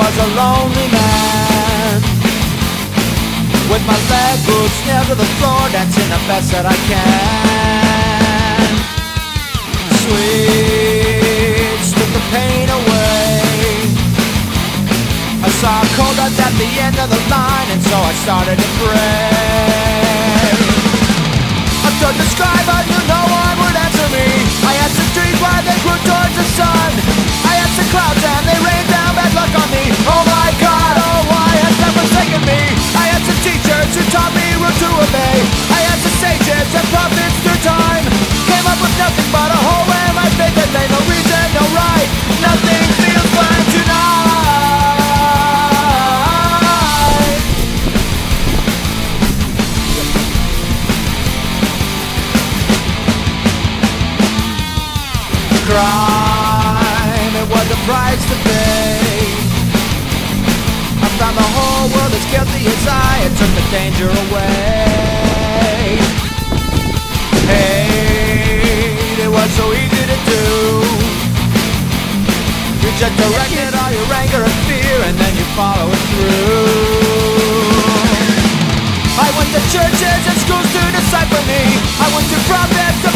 was a lonely man, with my leg boots nailed to the floor, dancing the best that I can. Sweets took the pain away. I saw cold eyes at the end of the line, and so I started to pray. I could describe, I knew no one would answer me. I asked the trees why they grew towards the sun. I asked the clouds and they rained down bad luck on me. Oh my God, oh why has that forsaken me? I asked the teachers who taught me what to obey. I asked the sages and prophets through time. Came up with nothing but a hole where my faith had laid. No reason, no right, nothing feels fine tonight. Crime, it was a price to pay. I found the whole world as guilty as I. It took the danger away. Hate, it was so easy to do. You just directed all your anger and fear, and then you follow it through. I went to churches and schools to decipher me. I went to prophets